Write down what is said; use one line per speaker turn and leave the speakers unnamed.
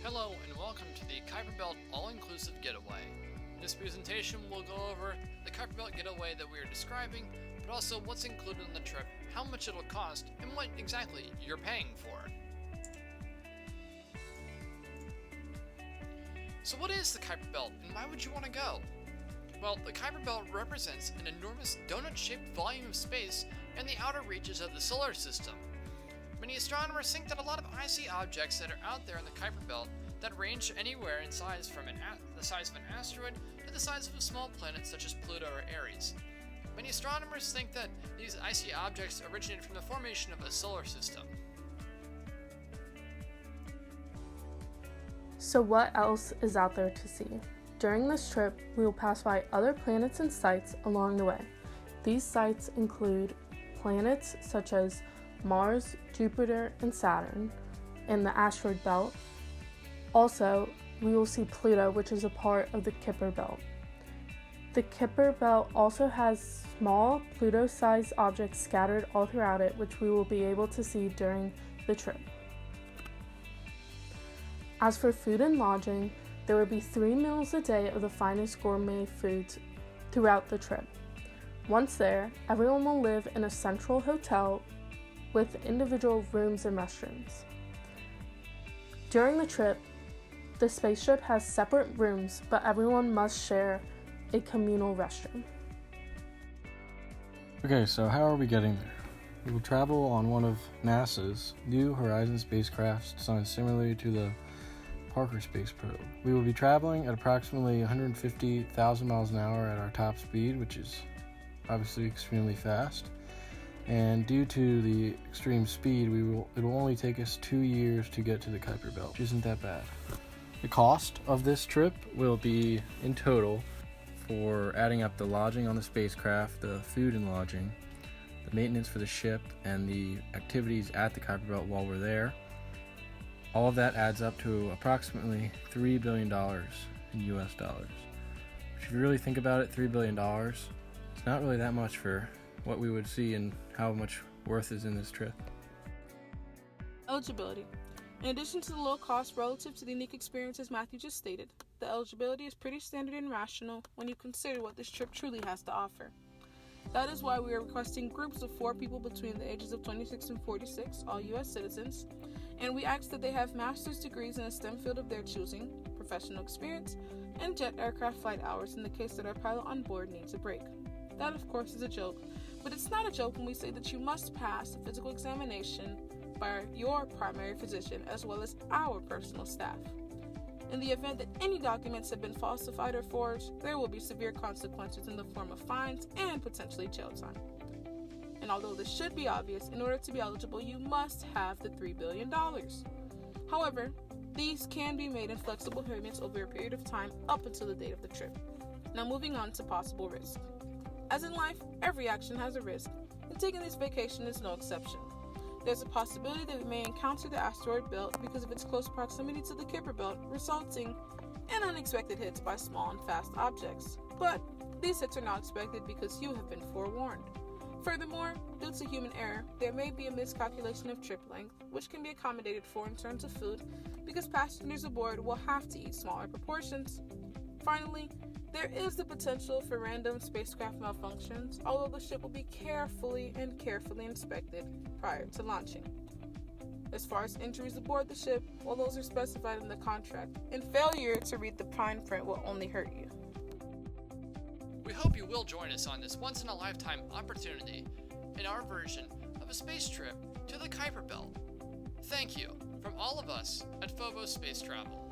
Hello and welcome to the Kuiper Belt All-Inclusive Getaway. In this presentation we'll go over the Kuiper Belt Getaway that we are describing, but also what's included in the trip, how much it'll cost, and what exactly you're paying for. So what is the Kuiper Belt and why would you want to go? Well, the Kuiper Belt represents an enormous donut-shaped volume of space in the outer reaches of the solar system. Many astronomers think that a lot of icy objects that are out there in the Kuiper Belt that range anywhere in size from the size of an asteroid to the size of a small planet such as Pluto or Aries. Many astronomers think that these icy objects originated from the formation of a solar system.
So what else is out there to see? During this trip, we will pass by other planets and sites along the way. These sites include planets such as Mars, Jupiter, and Saturn in the asteroid belt. Also, we will see Pluto, which is a part of the Kuiper Belt. The Kuiper Belt also has small Pluto-sized objects scattered all throughout it, which we will be able to see during the trip. As for food and lodging, there will be 3 meals a day of the finest gourmet foods throughout the trip. Once there, everyone will live in a central hotel with individual rooms and restrooms. During the trip, the spaceship has separate rooms, but everyone must share a communal restroom.
Okay, so how are we getting there? We will travel on one of NASA's New Horizons spacecrafts designed similarly to the Parker Space Probe. We will be traveling at approximately 150,000 miles an hour at our top speed, which is obviously extremely fast. And due to the extreme speed, it will only take us 2 years to get to the Kuiper Belt, which isn't that bad. The cost of this trip will be, in total, for adding up the lodging on the spacecraft, the food and lodging, the maintenance for the ship, and the activities at the Kuiper Belt while we're there. All of that adds up to approximately $3 billion in US dollars. If you really think about it, $3 billion, it's not really that much for what we would see and how much worth is in this trip.
Eligibility. In addition to the low cost relative to the unique experiences Matthew just stated, the eligibility is pretty standard and rational when you consider what this trip truly has to offer. That is why we are requesting groups of 4 people between the ages of 26 and 46, all U.S. citizens, and we ask that they have master's degrees in a STEM field of their choosing, professional experience, and jet aircraft flight hours in the case that our pilot on board needs a break. That, of course, is a joke, but it's not a joke when we say that you must pass a physical examination by your primary physician as well as our personal staff. In the event that any documents have been falsified or forged, there will be severe consequences in the form of fines and potentially jail time. And although this should be obvious, in order to be eligible, you must have the $3 billion. However, these can be made in flexible payments over a period of time up until the date of the trip. Now moving on to possible risk. As in life, every action has a risk, and taking this vacation is no exception. There's a possibility that we may encounter the asteroid belt because of its close proximity to the Kuiper Belt, resulting in unexpected hits by small and fast objects. But these hits are not expected because you have been forewarned. Furthermore, due to human error, there may be a miscalculation of trip length, which can be accommodated for in terms of food because passengers aboard will have to eat smaller proportions. Finally, there is the potential for random spacecraft malfunctions, although the ship will be carefully inspected prior to launching. As far as injuries aboard the ship, well, those are specified in the contract, and failure to read the fine print will only hurt you.
We hope you will join us on this once-in-a-lifetime opportunity in our version of a space trip to the Kuiper Belt. Thank you from all of us at Phobos Space Travel.